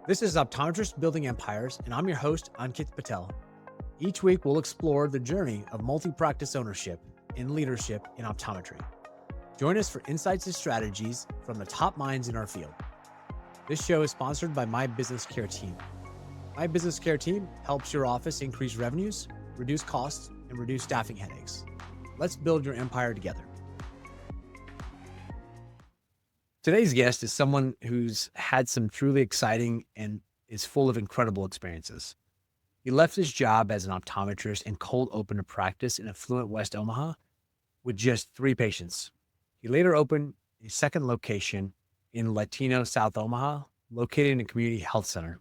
This is Optometrists Building Empires, and I'm your host, Ankit Patel. Each week, we'll explore the journey of multi-practice ownership and leadership in optometry. Join us for insights and strategies from the top minds in our field. This show is sponsored by My Business Care Team. My Business Care Team helps your office increase revenues, reduce costs, and reduce staffing headaches. Let's build your empire together. Today's guest is someone who's had some truly exciting and is full of incredible experiences. He left his job as an optometrist and cold opened a practice in affluent West Omaha with just 3 patients. He later opened a second location in Latino South Omaha, located in a community health center.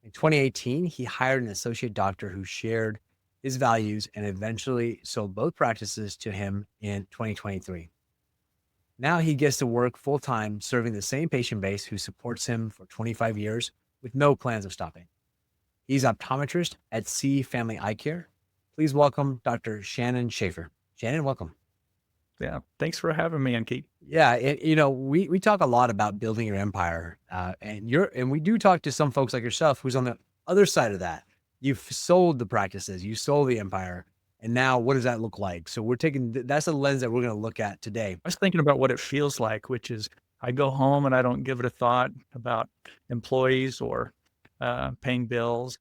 In 2018, he hired an associate doctor who shared his values and eventually sold both practices to him in 2023. Now he gets to work full-time serving the same patient base who supports him for 25 years with no plans of stopping. He's optometrist at C Family Eye Care. Please welcome Dr. Shannon Schaffer. Shannon, welcome. Yeah, thanks for having me, Ankit. Yeah, we talk a lot about building your empire, and we do talk to some folks like yourself who's on the other side of that. You've sold the practices, you sold the empire, and now what does that look like? So that's a lens that we're going to look at today. I was thinking about what it feels like, which is I go home and I don't give it a thought about employees or paying bills.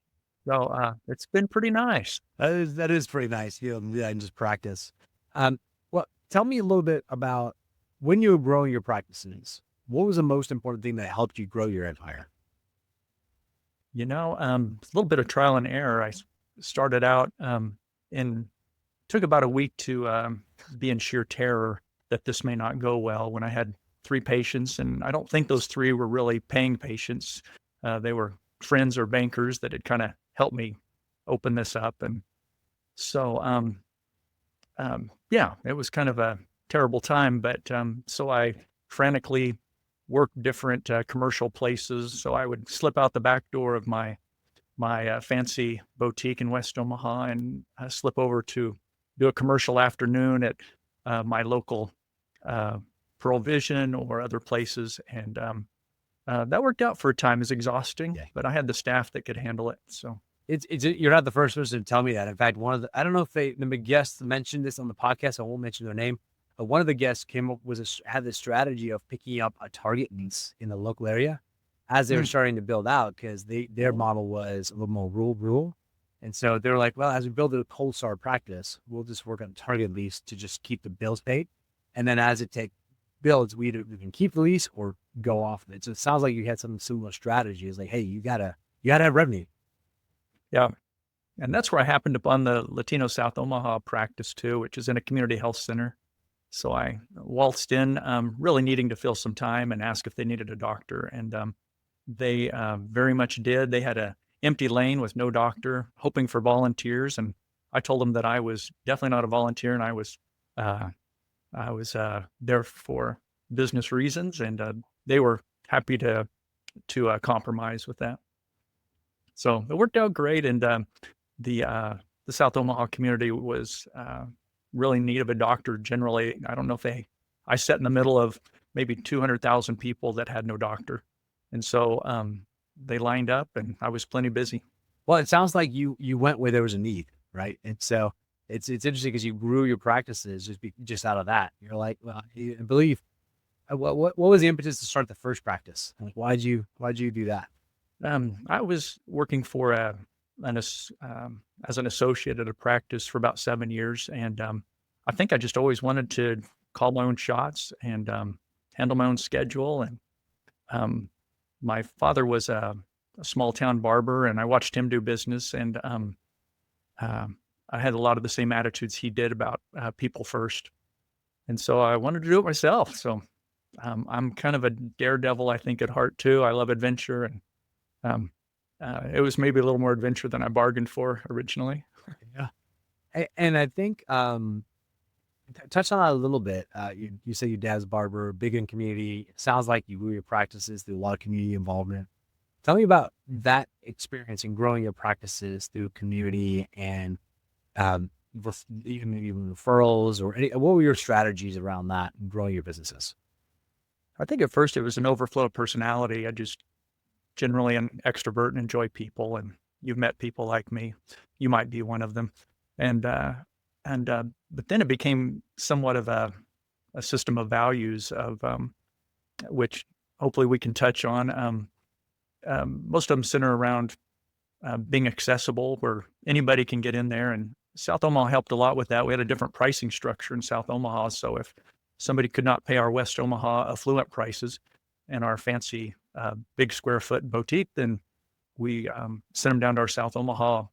So it's been pretty nice. That is pretty nice. And just practice. Well, tell me a little bit about when you were growing your practices. What was the most important thing that helped you grow your empire? A little bit of trial and error. I started out took about a week to be in sheer terror that this may not go well when I had 3 patients. And I don't think those 3 were really paying patients. They were friends or bankers that had kind of helped me open this up. And so, it was kind of a terrible time. But so I frantically worked different commercial places. So I would slip out the back door of my fancy boutique in West Omaha and slip over to do a commercial afternoon at my local Pearl Vision or other places. And that worked out for a time. It's exhausting, but I had the staff that could handle it. So you're not the first person to tell me that. In fact, I don't know if the guests mentioned this on the podcast. I won't mention their name. But one of the guests had this strategy of picking up a target lease in the local area as they were starting to build out, because their model was a little more rural. And so they were like, well, as we build a cold start practice, we'll just work on target lease to just keep the bills paid. And then as it builds, we can keep the lease or go off of it. So it sounds like you had some similar strategy. It's like, hey, you gotta have revenue. Yeah. And that's where I happened upon the Latino South Omaha practice too, which is in a community health center. So I waltzed in, really needing to fill some time and ask if they needed a doctor. And they very much did. They had an empty lane with no doctor, hoping for volunteers. And I told them that I was definitely not a volunteer, and I was there for business reasons, and they were happy to compromise with that. So it worked out great, and the South Omaha community was really in need of a doctor. Generally, I don't know if I sat in the middle of maybe 200,000 people that had no doctor. And so they lined up, and I was plenty busy. Well, it sounds like you went where there was a need, right? And so it's interesting because you grew your practices just out of that. You're like, well, I believe. What was the impetus to start the first practice? Like, why'd you do that? I was working for as an associate at a practice for about 7 years, and I think I just always wanted to call my own shots and handle my own schedule. And my father was a small town barber, and I watched him do business, and I had a lot of the same attitudes he did about people first. And so I wanted to do it myself. So I'm kind of a daredevil, I think, at heart too. I love adventure, and it was maybe a little more adventure than I bargained for originally. Yeah. And I think touch on that a little bit. You say your dad's a barber, big in community. It sounds like you grew your practices through a lot of community involvement. Tell me about that experience in growing your practices through community and even referrals or what were your strategies around that and growing your businesses? I think at first it was an overflow of personality. generally an extrovert and enjoy people, and you've met people like me. You might be one of them. And, but then it became somewhat of a system of values of, which hopefully we can touch on. Most of them center around being accessible where anybody can get in there. And South Omaha helped a lot with that. We had a different pricing structure in South Omaha. So if somebody could not pay our West Omaha affluent prices and our fancy big square foot boutique, then we sent them down to our South Omaha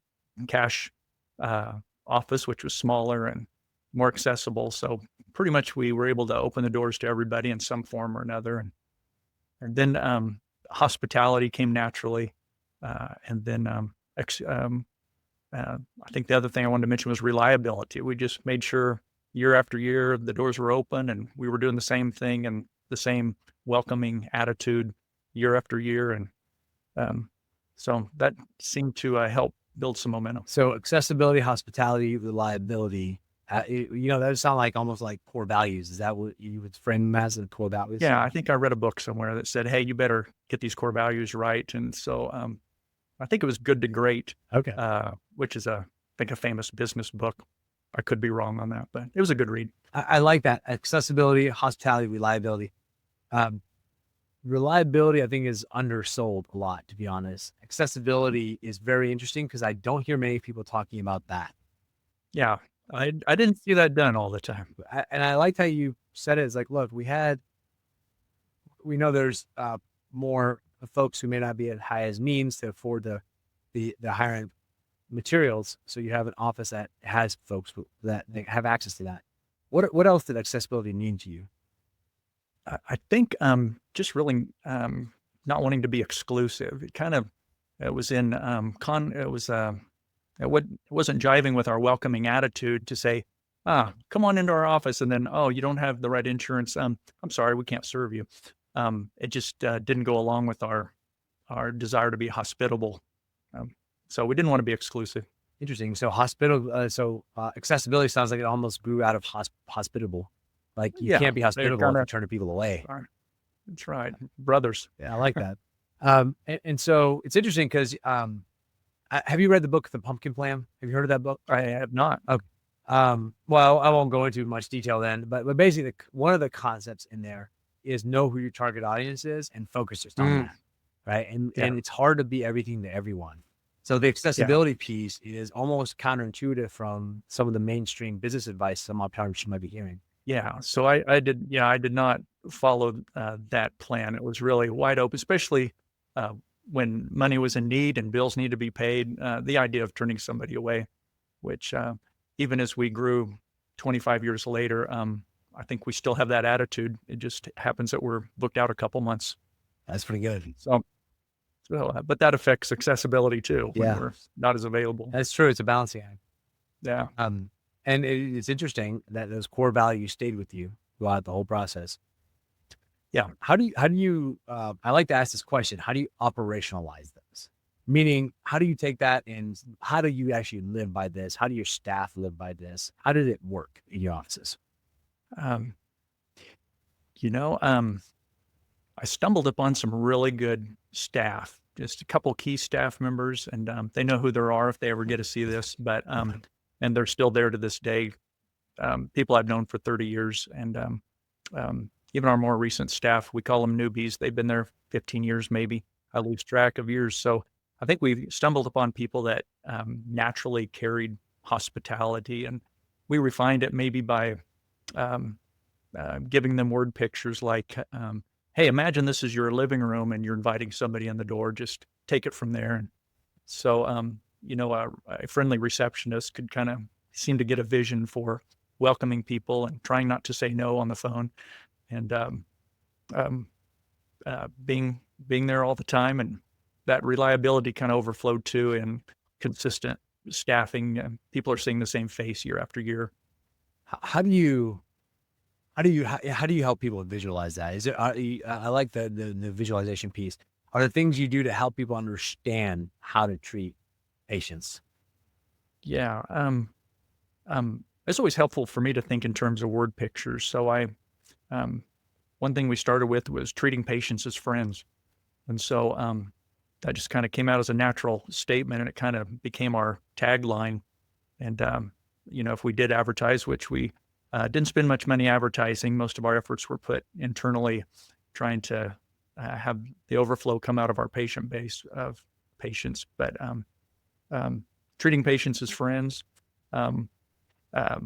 cash office, which was smaller and more accessible. So pretty much we were able to open the doors to everybody in some form or another. And then hospitality came naturally. And then I think the other thing I wanted to mention was reliability. We just made sure year after year the doors were open and we were doing the same thing and the same welcoming attitude year after year. And so that seemed to help build some momentum. So accessibility, hospitality, reliability, that would sound like almost like core values. Is that what you would frame them as, the core values? Yeah, I think I read a book somewhere that said, hey, you better get these core values right. And so I think it was Good to Great, Okay. which is I think a famous business book. I could be wrong on that, but it was a good read. I like that. Accessibility, hospitality, reliability. Reliability, I think, is undersold a lot, to be honest. Accessibility is very interesting because I don't hear many people talking about that. Yeah, I didn't see that done all the time. And I liked how you said it. It's like, look, we know there's more folks who may not be as high as means to afford the higher end materials. So you have an office that has folks that they have access to that. What else did accessibility mean to you? I think just really not wanting to be exclusive. It was in it wasn't jiving with our welcoming attitude to say, come on into our office, and then, oh, you don't have the right insurance. I'm sorry, we can't serve you. It just didn't go along with our desire to be hospitable. So we didn't want to be exclusive. Interesting. So accessibility sounds like it almost grew out of hospitable. Like you can't be hospitable if you're turning people away. That's right. Brothers. Yeah, I like that. And so it's interesting because have you read the book, The Pumpkin Plan? Have you heard of that book? I have not. Okay. Well, I won't go into much detail then, but basically one of the concepts in there is know who your target audience is and focus just on that. Right. And it's hard to be everything to everyone. So the accessibility piece is almost counterintuitive from some of the mainstream business advice some optometrists might be hearing. Yeah. So I did not follow that plan. It was really wide open, especially when money was in need and bills need to be paid. The idea of turning somebody away, which even as we grew 25 years later, I think we still have that attitude. It just happens that we're booked out a couple months. That's pretty good. So but that affects accessibility too when we're not as available. That's true. It's a balancing act. Yeah. And it's interesting that those core values stayed with you throughout the whole process. Yeah. How do you, I like to ask this question, how do you operationalize this? Meaning, how do you take that and how do you actually live by this? How do your staff live by this? How did it work in your offices? I stumbled upon some really good staff, just a couple key staff members, and they know who they are if they ever get to see this, but and they're still there to this day. People I've known for 30 years, and even our more recent staff, we call them newbies. They've been there 15 years, maybe. I lose track of years. So I think we stumbled upon people that naturally carried hospitality, and we refined it maybe by giving them word pictures like, hey, imagine this is your living room and you're inviting somebody in the door, just take it from there. And so, a friendly receptionist could kind of seem to get a vision for welcoming people and trying not to say no on the phone, and being there all the time. And that reliability kind of overflowed too in consistent staffing. People are seeing the same face year after year. How do you help people visualize that? Is it, I like the visualization piece. Are there things you do to help people understand how to treat patients? Yeah. It's always helpful for me to think in terms of word pictures. So one thing we started with was treating patients as friends. And so, that just kind of came out as a natural statement, and it kind of became our tagline. And, if we did advertise, which we didn't spend much money advertising, most of our efforts were put internally trying to have the overflow come out of our patient base of patients. But treating patients as friends, um, I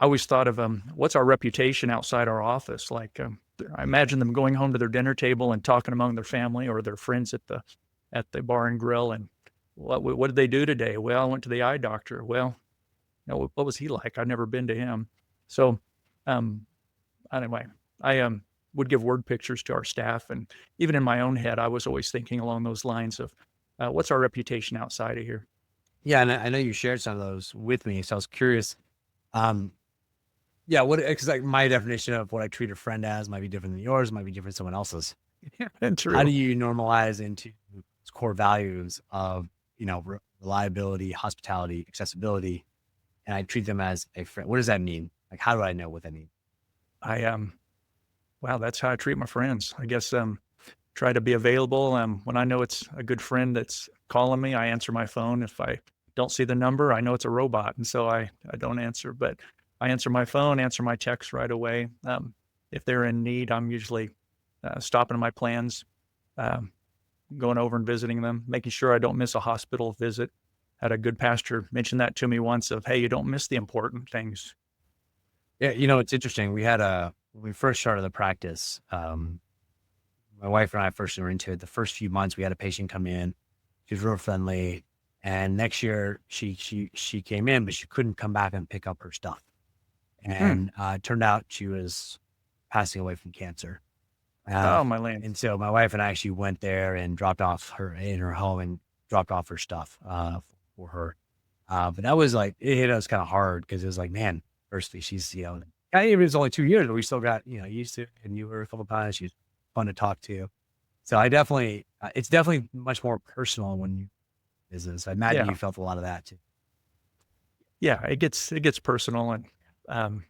always thought of what's our reputation outside our office? Like, I imagine them going home to their dinner table and talking among their family or their friends at the bar and grill. And what did they do today? Well, I went to the eye doctor. Well, what was he like? I've never been to him. So, um, anyway, I would give word pictures to our staff, and even in my own head, I was always thinking along those lines of what's our reputation outside of here. Yeah, and I know you shared some of those with me, so I was curious. Um, yeah, what because like my definition of what I treat a friend as might be different than yours, might be different than someone else's. Yeah, and How do true. you normalize into core values of reliability, hospitality, accessibility, and I treat them as a friend? What does that mean? Like, how do I know what that means? I Wow, that's how I treat my friends. I guess try to be available. When I know it's a good friend that's calling me, I answer my phone. If I don't see the number, I know it's a robot, and so I don't answer. But I answer my phone, answer my text right away. If they're in need, I'm usually stopping my plans, um, going over and visiting them, making sure I don't miss a hospital visit. Had a good pastor mention that to me once of, hey, you don't miss the important things. Yeah, it's interesting. We had when we first started the practice. My wife and I first were into it. The first few months, we had a patient come in. She was real friendly, and next year she came in, but she couldn't come back and pick up her stuff. Hmm. And it turned out she was passing away from cancer. Uh, Oh, my land. and so my wife and I actually went there and dropped off her in her home and dropped off her stuff for her. But that was like, it hit us kind of hard because it was like, man, firstly, she's, I even it was only 2 years, but we still got, used to it. And you were a couple times. She's fun to talk to. So I definitely, it's definitely much more personal when you business. I imagine Yeah. you felt a lot of that too. Yeah, it gets personal, and um,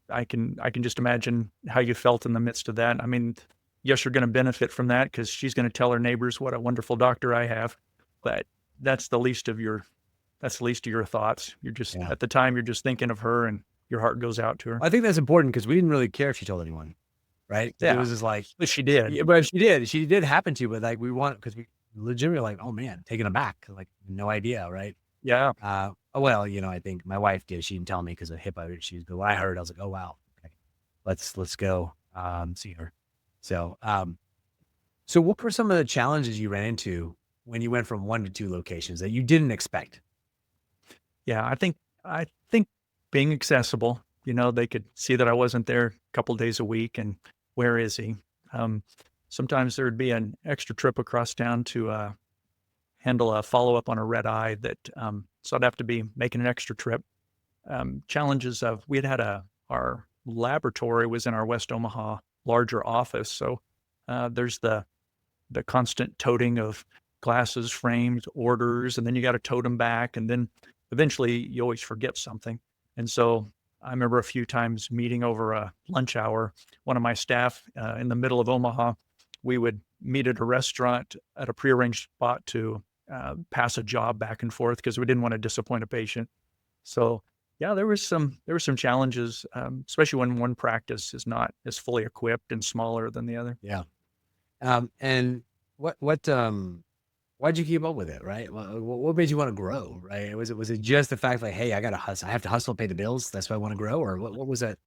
I can just imagine how you felt in the midst of that. I mean, yes, you're going to benefit from that because she's going to tell her neighbors what a wonderful doctor I have, but that's the least of your that's the least of your thoughts. You're just Yeah. at the time you're just thinking of her, and your heart goes out to her. I think that's important because we didn't really care if she told anyone, right? Because it Yeah, was just like, but she did. yeah, but if she did happen to, but like we want, because we legitimately like, oh man, taken aback, like no idea, right? Yeah, Well, I think my wife did. She didn't tell me because of HIPAA issues, but when I heard, I was like, oh wow, okay, let's go see her. So, so what were some of the challenges you ran into when you went from one to two locations that you didn't expect? yeah. I think being accessible. They could see that I wasn't there a couple days a week, and where is he? Um, Sometimes there would be an extra trip across town to handle a follow up on a red eye so I'd have to be making an extra trip. Challenges of we had our laboratory was in our West Omaha larger office, so there's the constant toting of glasses, frames, orders, and then you got to tote them back, and then eventually you always forget something. And so I remember a few times meeting over a lunch hour. One of my staff in the middle of Omaha, we would meet at a restaurant at a prearranged spot to pass a job back and forth because we didn't want to disappoint a patient. So yeah, there were some challenges, especially when one practice is not as fully equipped and smaller than the other. Yeah. And what why'd you keep up with it, right? What made you want to grow, right? Was it just the fact like, hey, I gotta hustle, I have to hustle, pay the bills, that's why I want to grow, or what was that?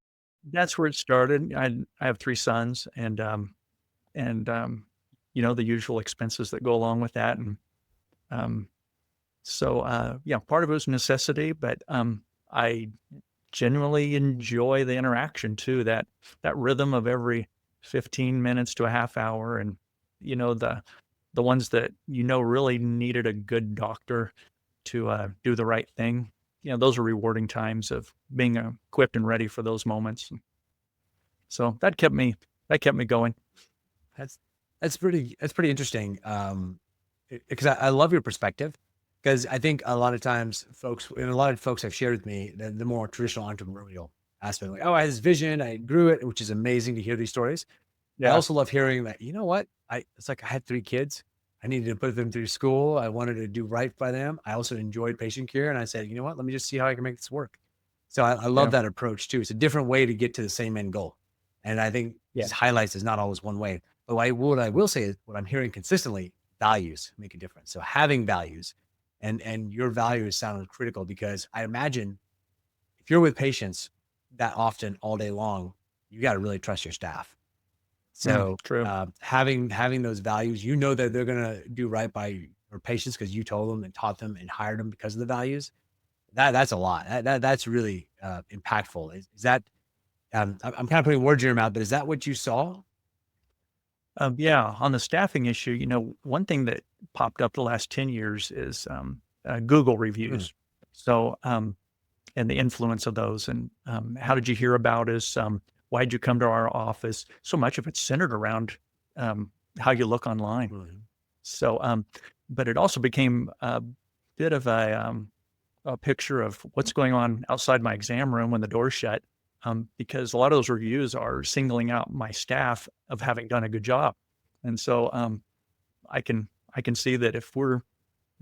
That's where it started. I have 3 sons, and the usual expenses that go along with that, and, um, yeah, part of it was necessity, but, I genuinely enjoy the interaction too, that rhythm of every 15 minutes to a half hour, and, the ones that really needed a good doctor to, do the right thing. Those are rewarding times of being, equipped and ready for those moments. So that kept me going. That's that's pretty interesting. Because I love your perspective. Because I think a lot of times folks, and a lot of folks have shared with me the more traditional entrepreneurial aspect, like, oh, I had this vision, I grew it, which is amazing to hear these stories. I Yeah. also love hearing that, you know what? It's like I had three kids. I needed to put them through school. I wanted to do right by them. I also enjoyed patient care. And I said, you know what, let me just see how I can make this work. So I love Yeah. that approach too. It's a different way to get to the same end goal. And I think Yeah. just highlights is not always one way. But what I will say is what I'm hearing consistently, values make a difference. So having values and your values sound critical because I imagine if you're with patients that often all day long, you got to really trust your staff. So True. having those values, you know that they're gonna do right by your patients because you told them and taught them and hired them because of the values. That's a lot. That's really impactful. Is that I'm kind of putting words in your mouth, but is that what you saw? Yeah, on the staffing issue, one thing that popped up the last 10 years is Google Mm, reviews. So, and the influence of those. And how did you hear about us? Why'd you come to our office? So much of it's centered around how you look online. mhm. So, but it also became a bit of a picture of what's going on outside my exam room when the door's shut, because a lot of those reviews are singling out my staff of having done a good job, and so I can see that if we're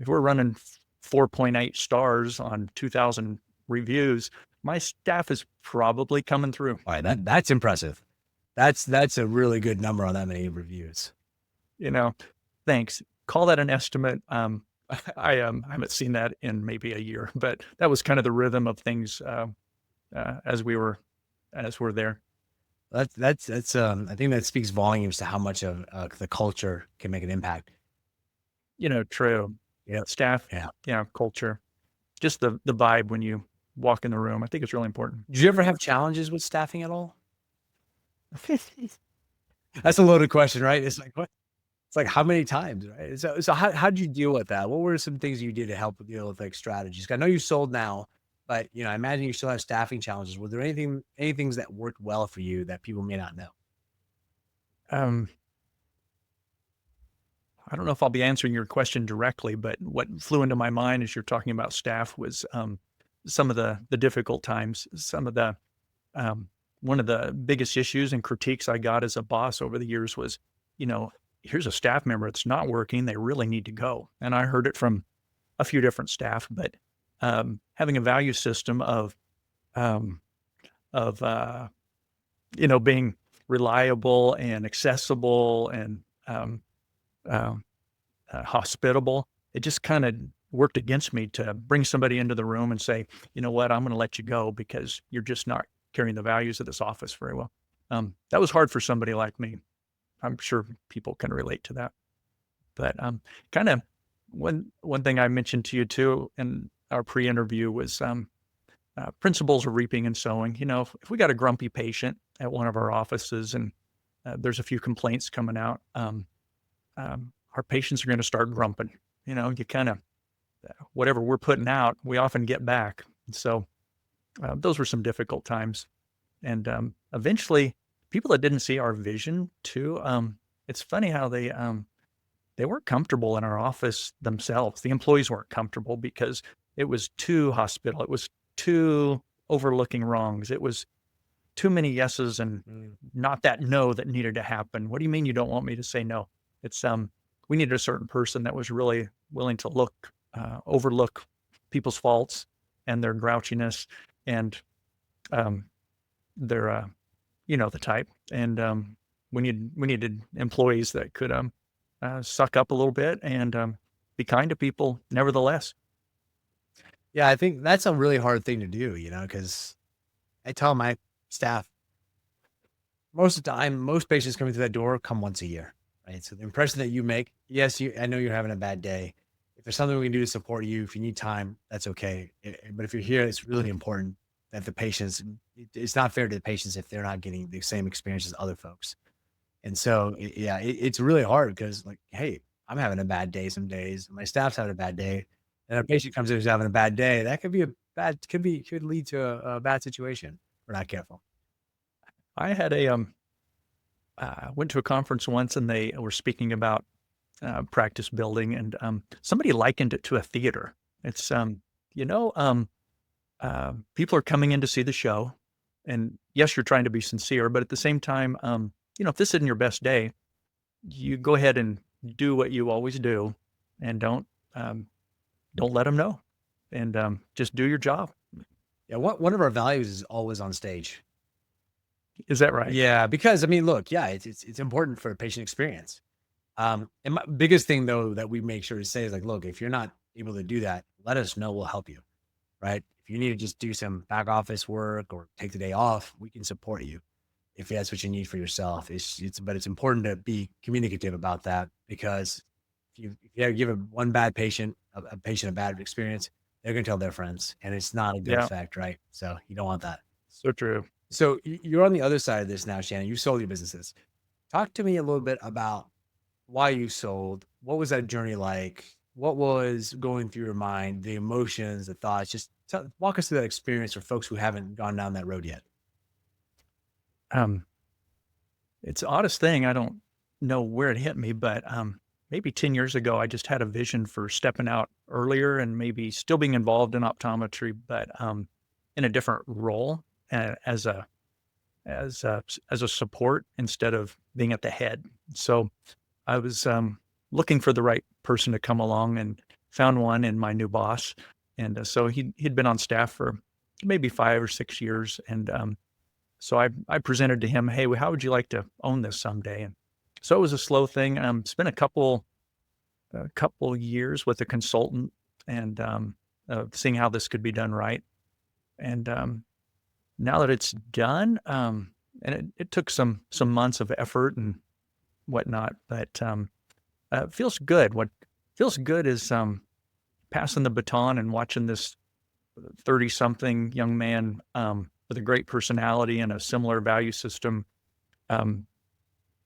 running 4.8 stars on 2,000 reviews, my staff is probably coming through. All right, that's impressive. That's a really good number on that many reviews. You know, thanks. Call that an estimate. I haven't seen that in maybe a year, but that was kind of the rhythm of things as we're there. I think that speaks volumes to how much of the culture can make an impact. True. Yep. Staff, Yeah. yeah, culture, just the vibe when you walk in the room. I think it's really important. Did you ever have challenges with staffing at all? That's a loaded question, right? It's like what? It's like how many times, right? So how did you deal with that? What were some things you did to help deal with like strategies? I know you sold now, but I imagine you still have staffing challenges. Were there any things that worked well for you that people may not know? Um, I don't know if I'll be answering your question directly, but what flew into my mind as you're talking about staff was some of the difficult times, some of the um, one of the biggest issues and critiques I got as a boss over the years was, you know, here's a staff member that's not working. They really need to go. And I heard it from a few different staff, but having a value system um, of being reliable and accessible and um, hospitable, it just kind of worked against me to bring somebody into the room and say, you know what, I'm going to let you go because you're just not carrying the values of this office very well. That was hard for somebody like me. I'm sure people can relate to that. But kind of one thing I mentioned to you too in our pre-interview was principles of reaping and sowing. If we got a grumpy patient at one of our offices and there's a few complaints coming out, our patients are going to start grumping. You kind of whatever we're putting out, we often get back. So those were some difficult times, and eventually, people that didn't see our vision too. It's funny how they weren't comfortable in our office themselves. The employees weren't comfortable because it was too hospitable. It was too overlooking wrongs. It was too many yeses and Mm. not that no that needed to happen. What do you mean you don't want me to say no? It's we needed a certain person that was really willing to overlook people's faults and their grouchiness and um, their the type. And we needed employees that could suck up a little bit and be kind to people nevertheless. Yeah, I think that's a really hard thing to do, because I tell my staff most of the time, most patients coming through that door come once a year, right? So the impression that you make, yes, I know you're having a bad day. If there's something we can do to support you, if you need time, that's okay. But if you're here, it's really important that the patients, it's not fair to the patients if they're not getting the same experience as other folks. And so, yeah, it's really hard because, like, hey, I'm having a bad day some days. My staff's having a bad day, and a patient comes in who's having a bad day. That could lead to a bad situation. If we're not careful. I had went to a conference once and they were speaking about practice building and somebody likened it to a theater. It's you know people are coming in to see the show, and yes, you're trying to be sincere, but at the same time, if this isn't your best day, you go ahead and do what you always do and um, don't let them know and just do your job. Yeah, one of our values is always on stage. Is that right? Yeah, because I mean, look, yeah, it's important for a patient experience. And my biggest thing though that we make sure to say is like, look, if you're not able to do that, let us know. We'll help you, right? If you need to just do some back office work or take the day off, we can support you if that's what you need for yourself. But it's important to be communicative about that because if you give one bad patient a patient a bad experience, they're gonna tell their friends, and it's not a good Yeah, effect, right? So you don't want that. so true. So you're on the other side of this now, Shannon. You sold your businesses. Talk to me a little bit about why you sold. What was that journey like? What was going through your mind, the emotions, the thoughts? Just walk us through that experience for folks who haven't gone down that road yet. Um, it's the oddest thing. I don't know where it hit me, but maybe 10 years ago, I just had a vision for stepping out earlier and maybe still being involved in optometry, but in a different role as a support instead of being at the head. So I was looking for the right person to come along and found one in my new boss. And so he'd been on staff for maybe 5 or 6 years. And so I presented to him, hey, well, how would you like to own this someday? And so it was a slow thing. Spent a couple years with a consultant and seeing how this could be done right. And now that it's done, and it took some months of effort and whatnot, but it feels good. What feels good is passing the baton and watching this 30-something young man with a great personality and a similar value system. Um,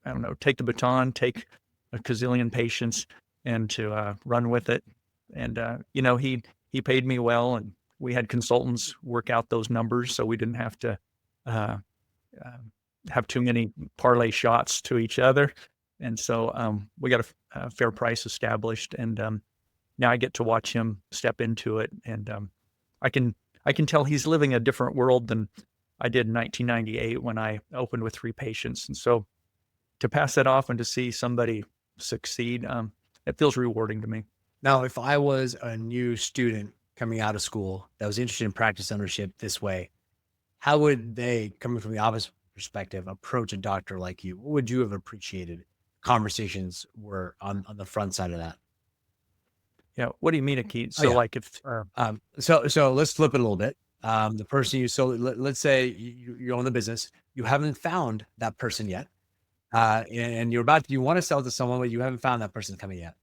I don't know, take the baton, take a gazillion patients, and to run with it. And he paid me well, and we had consultants work out those numbers, so we didn't have to uh, uh, have too many parlay shots to each other. And so we got a fair price established, and now I get to watch him step into it, and I can I can tell he's living a different world than I did in 1998 when I opened with 3 patients. And so to pass that off and to see somebody succeed, it feels rewarding to me. Now, if I was a new student coming out of school that was interested in practice ownership this way, how would they, coming from the opposite perspective, approach a doctor like you? What would you have appreciated conversations were on the front side of that? Yeah. What do you mean, Akeet? Oh So, yeah. like, if So let's flip it a little bit. The person you sold, let's say you own the business, you haven't found that person yet, and you want to sell to someone, but you haven't found that person coming yet.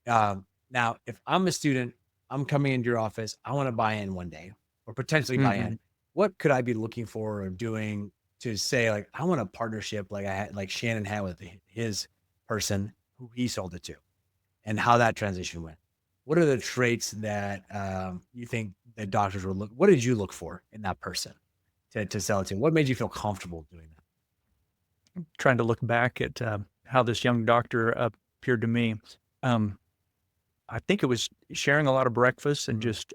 Now, if I'm a student, I'm coming into your office, I want to buy in one day, or potentially buy in. Mhm. What could I be looking for or doing to say like I want a partnership like I had, like Shannon had with his person who he sold it to, and how that transition went? What are the traits that you think that doctors were look? What did you look for in that person to sell it to? What made you feel comfortable doing that? Trying to look back at how this young doctor appeared to me. Um, I think it was sharing a lot of breakfast and Mhm. just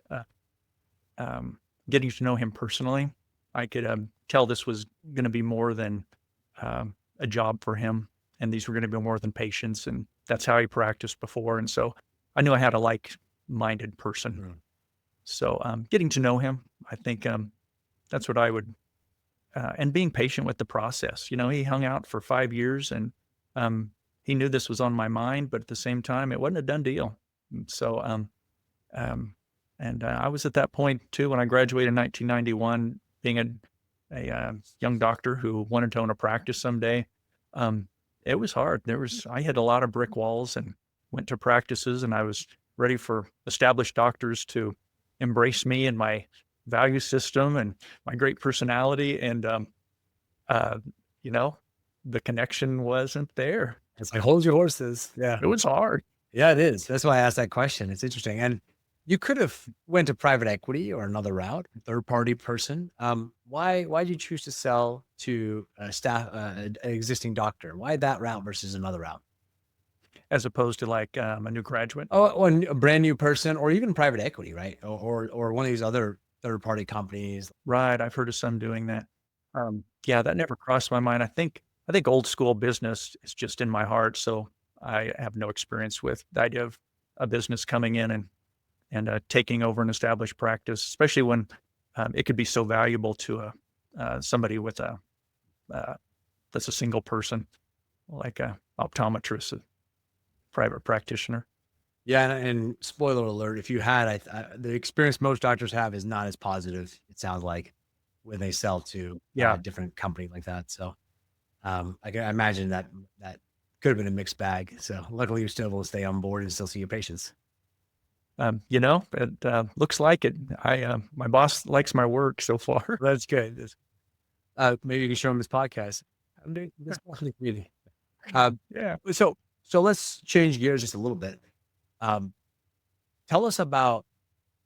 getting to know him personally. I could tell this was going to be more than a job for him, and these were going to be more than patients, and that's how he practiced before. And so I knew I had a like-minded person. Mhm. So getting to know him, I think that's what I would, and being patient with the process. He hung out for 5 years, and um, he knew this was on my mind, but at the same time, it wasn't a done deal. And so um, and I was at that point too when I graduated in 1991, being a young doctor who wanted to own a practice someday. Um, it was hard. I hit a lot of brick walls and went to practices, and I was ready for established doctors to embrace me and my value system and my great personality. And uh, you know, the connection wasn't there. It's like hold your horses. Yeah. It was hard. Yeah, it is. That's why I asked that question. It's interesting. And you could have went to private equity or another route, third party person. Why did you choose to sell to a an existing doctor? Why that route versus another route? As opposed to like a new graduate. Oh, or a brand new person, or even private equity, right? Or one of these other third party companies. Right, I've heard of some doing that. Yeah, that never crossed my mind. I think old school business is just in my heart, so I have no experience with the idea of a business coming in and taking over an established practice, especially when it could be so valuable to somebody with a uh, that's a single person, like a optometrist, a private practitioner. Yeah, and spoiler alert, if you had, the experience most doctors have is not as positive, it sounds like, when they sell to a Yeah. different company like that. So, I can imagine that that could have been a mixed bag. So luckily, you're still able to stay on board and still see your patients. It looks like it. My boss likes my work so far. That's good. Maybe you can show them this podcast. I'm doing this for the community. Um, Yeah. so so let's change gears just a little bit. Um, Tell us about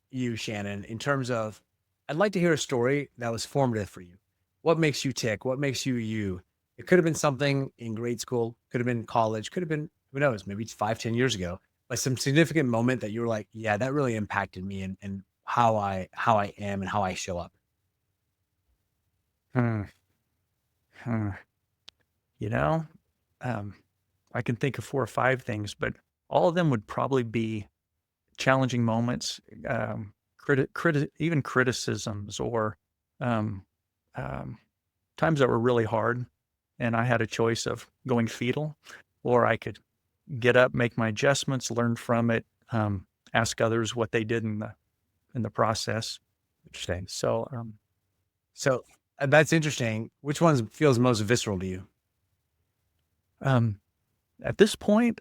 you, Shannon, in terms of I'd like to hear a story that was formative for you. What makes you tick? What makes you you? It could have been something in grade school, could have been college, could have been, who knows, maybe it's 5, 10 years ago, but some significant moment that you were like, yeah, that really impacted me and how I am and how I show up. Hmm, hmm. You know, um, I can think of 4 or 5 things, but all of them would probably be challenging moments, even criticisms or um, um, times that were really hard, and I had a choice of going fetal, or I could get up, make my adjustments, learn from it, ask others what they did in the process. Interesting. So, So that's interesting. Which one feels most visceral to you? um, at this point,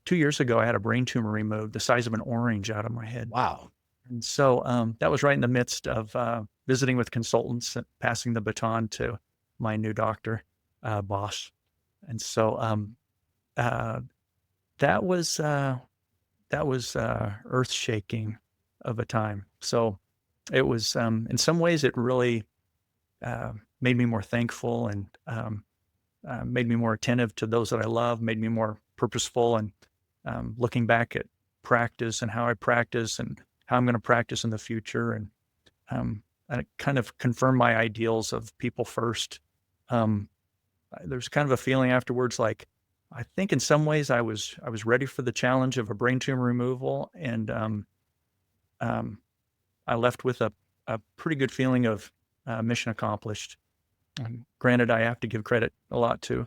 2 years ago, I had a brain tumor removed the size of an orange out of my head. Wow. And so, that was right in the midst of, visiting with consultants and passing the baton to my new doctor, boss. And so, uh, that was, uh, earth-shaking of a time. So, it was, in some ways, it really, made me more thankful and, made me more attentive to those that I love, made me more purposeful and looking back at practice and how I practice and how I'm going to practice in the future. And it kind of confirmed my ideals of people first. Um, there's kind of a feeling afterwards, like I think in some ways I was ready for the challenge of a brain tumor removal, and um, I left with a pretty good feeling of mission accomplished. Granted, I have to give credit a lot to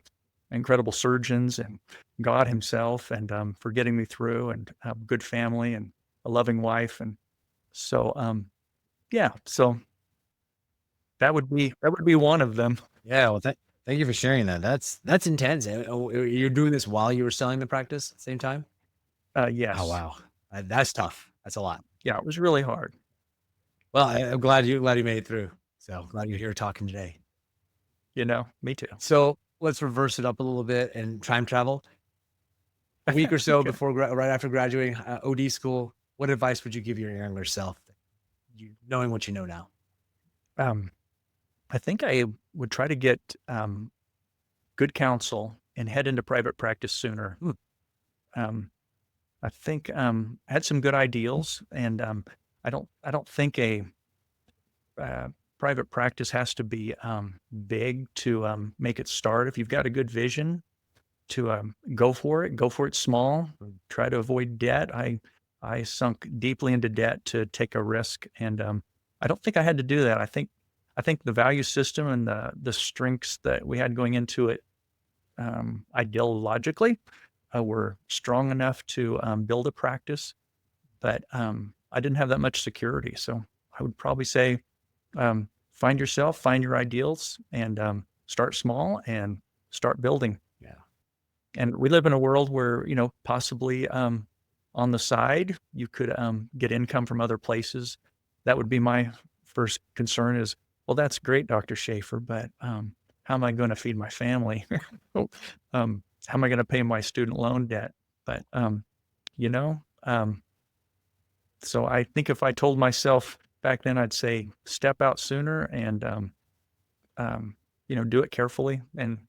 incredible surgeons and God Himself, and for getting me through, and a good family and a loving wife, and so yeah, so that would be one of them. Yeah. Well, thank you for sharing that. That's intense. You're doing this while you were selling the practice at the same time? Oh, Yes, wow. That's tough. That's a lot. yeah, it was really hard. Well, I'm glad you made it through. So glad you're here talking today. Me too. So let's reverse it up a little bit and time travel. A week or so Okay. before, right after graduating OD school, what advice would you give your younger self, you knowing what you know now? Um, I think I would try to get good counsel and head into private practice sooner. Hmm. Um, I think I had some good ideals, and I don't think a uh, private practice has to be big to make it start. If you've got a good vision, to go for it. Go for it small. Try to avoid debt. I sunk deeply into debt to take a risk, and I don't think I had to do that. I think the value system and the strengths that we had going into it, ideologically, were strong enough to build a practice, but I didn't have that much security. So I would probably say, find yourself, find your ideals, and start small and start building. Yeah. And we live in a world where, possibly, on the side, you could, get income from other places. That would be my first concern is, well, that's great, Dr. Schaffer, but, how am I gonna feed my family? Oh, how am I gonna pay my student loan debt? But, you know, um, so I think if I told myself back then, I'd say step out sooner and, um, do it carefully and,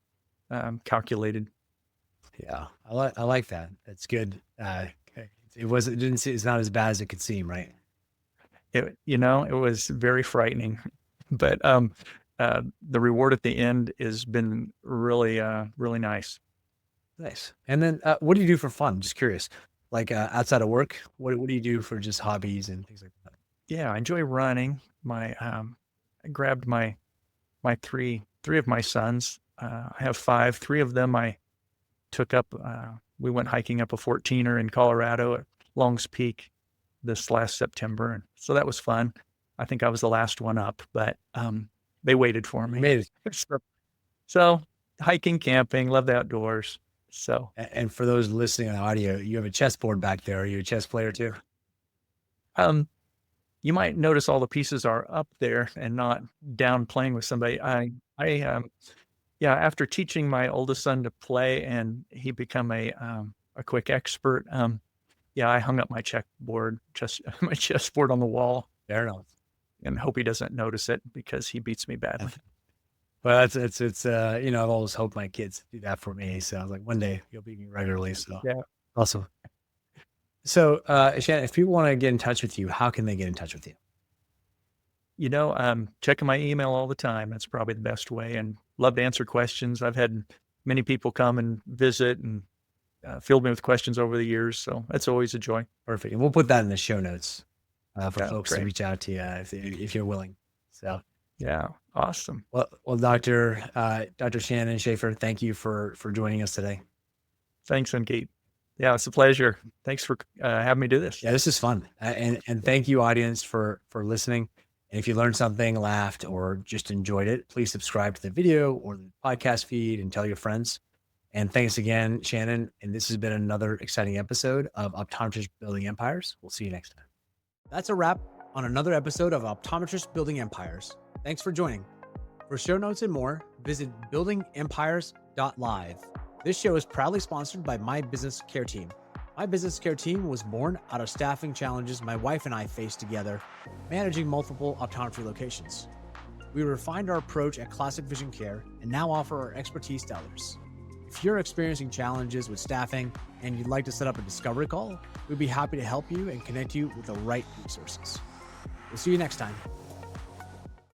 calculated. Yeah. I like that. That's good. It didn't see, it's not as bad as it could seem, right? It was very frightening, but, the reward at the end has been really, really nice. Nice. And then what do you do for fun? Just curious. Like outside of work, what do you do for just hobbies and things like that? Yeah, I enjoy running. I grabbed my three of my sons. I have 5. 3 of them I took up. We went hiking up a 14er in Colorado at Long's Peak this last September, and so that was fun. I think I was the last one up, but they waited for You me. made it. So, so hiking, camping, love the outdoors. So And for those listening on audio, you have a chessboard back there. Are you a chess player too? um, you might notice all the pieces are up there and not down playing with somebody. Yeah, after teaching my oldest son to play and he become a quick expert, yeah, I hung up my checkboard, just my chessboard on the wall Fair enough. and hope he doesn't notice it because he beats me badly. Well, it's you know, I've always hoped my kids do that for me. So I was like, one day you'll beat me regularly. So Yeah. awesome. So Shannon, if people want to get in touch with you, how can they get in touch with you? Checking my email all the time. That's probably the best way, and love to answer questions. I've had many people come and visit and filled me with questions over the years, so that's always a joy. Perfect. And we'll put that in the show notes for Yeah, folks to great. reach out to you if you're willing. So, Yeah, awesome. well, Dr. Shannon Schaffer, thank you for joining us today. Thanks, Ankit. Yeah, it's a pleasure. Thanks for having me do this. Yeah, this is fun, and thank you, audience, for listening. And if you learned something, laughed, or just enjoyed it, please subscribe to the video or the podcast feed and tell your friends. And thanks again, Shannon. And this has been another exciting episode of Optometrists Building Empires. We'll see you next time. That's a wrap on another episode of Optometrists Building Empires. Thanks for joining. For show notes and more, visit buildingempires.live. This show is proudly sponsored by My Business Care Team. My Business Care Team was born out of staffing challenges my wife and I faced together, managing multiple optometry locations. We refined our approach at Classic Vision Care and now offer our expertise to others. If you're experiencing challenges with staffing and you'd like to set up a discovery call, we'd be happy to help you and connect you with the right resources. We'll see you next time.